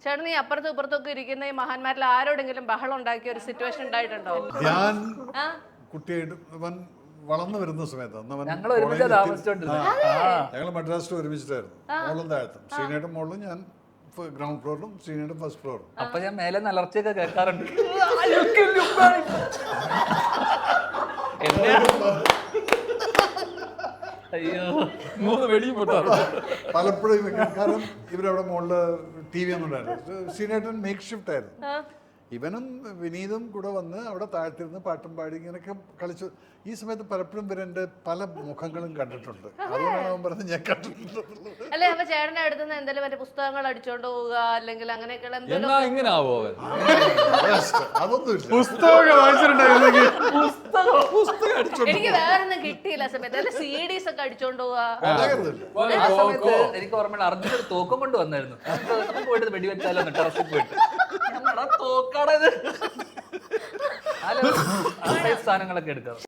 ചേട്ടൻ ഈ അപ്പുറത്തും ഇപ്പുറത്തൊക്കെ ഇരിക്കുന്ന ഈ മഹാന്മാരിൽ ആരോടെങ്കിലും ബഹളം ഉണ്ടാക്കിയ ഒരു സിറ്റുവേഷൻ ഉണ്ടായിട്ടുണ്ടോ? ഞാൻ കുട്ടിയായിട്ട് വളർന്നു വരുന്ന സമയത്ത് ഞങ്ങൾ മദ്രാസിൽ ഒരുമിച്ചിട്ടായിരുന്നു. മോളും താഴത്തും, ശ്രീനേട്ടും മോളിലും, ഞാൻ ഗ്രൗണ്ട് ഫ്ലോറിലും, ശ്രീനേട്ടും ഫസ്റ്റ് ഫ്ലോറും. അപ്പൊ ഞാൻ മേലെ നലർച്ചയൊക്കെ കേൾക്കാറുണ്ട്. അയ്യോ, 3 വെടിയും പൊട്ടാറ് പലപ്പോഴും. കാരണം ഇവരവിടെ മുകളില് TV ഒന്നും ഉണ്ടായിരുന്നു. ശ്രീനേട്ടൻ മേക്ക് ഷിഫ്റ്റ് ആയിരുന്നു. ഇവനും വിനീതും കൂടെ വന്ന് അവിടെ താഴ്ത്തിരുന്ന് പാട്ടും പാടി ഇങ്ങനെയൊക്കെ കളിച്ചു. ഈ സമയത്ത് പലപ്പോഴും ഇവരെന്റെ പല മുഖങ്ങളും കണ്ടിട്ടുണ്ട്. അതുകൊണ്ടാണ് അവൻ പറഞ്ഞത് ഞാൻ കണ്ടിട്ടുണ്ട്. അല്ലെ, അപ്പൊ ചേട്ടന്റെ അടുത്തുനിന്ന് എന്തെങ്കിലും മറ്റേ പുസ്തകങ്ങൾ അടിച്ചോണ്ട് പോവുക അല്ലെങ്കിൽ അങ്ങനെയൊക്കെയുള്ള ഇങ്ങനെ ആവോ? അതൊന്നുമില്ല. എനിക്ക് വേറൊന്നും കിട്ടിയില്ല സമയത്ത്. അല്ലെ, CDs ഒക്കെ അടിച്ചോണ്ട് പോവുക. ആ സമയത്ത് എനിക്ക് ഓർമ്മ അർജുന ഒരു തോക്കം കൊണ്ട് വന്നായിരുന്നു. പോയിട്ട് വെടിവെച്ചാലോ ടെറസിൽ പോയിട്ട് തോക്കാടത് സാധനങ്ങളൊക്കെ എടുക്കാം.